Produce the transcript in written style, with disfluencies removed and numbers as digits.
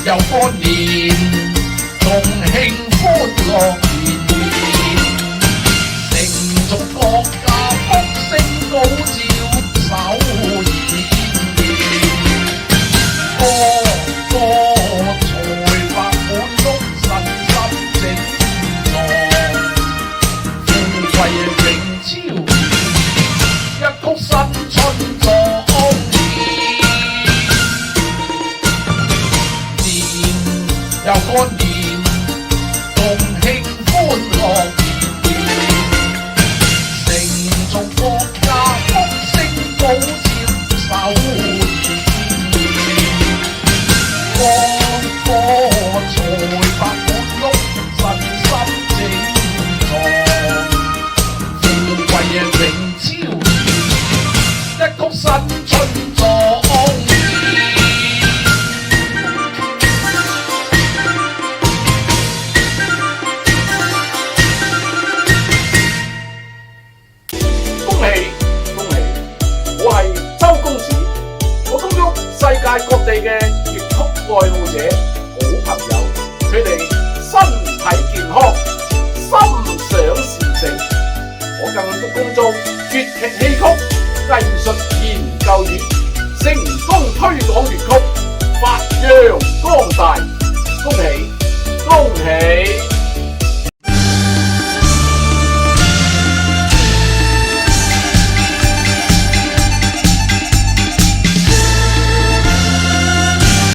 又過年，重慶歡樂連連，承續國家福星高照，首爾個個財帛滿屋，身心整壯，富貴永超一曲新春狀又過年，重慶歡樂連連，承續國家福星高照，首爾個個財帛滿屋，身心整壯，富貴永超一曲新春狀。我係周公子，我恭祝世界各地嘅粵曲愛好者、好朋友，佢哋身體健康、心想事成。我更恭祝粵劇戲曲藝術研究院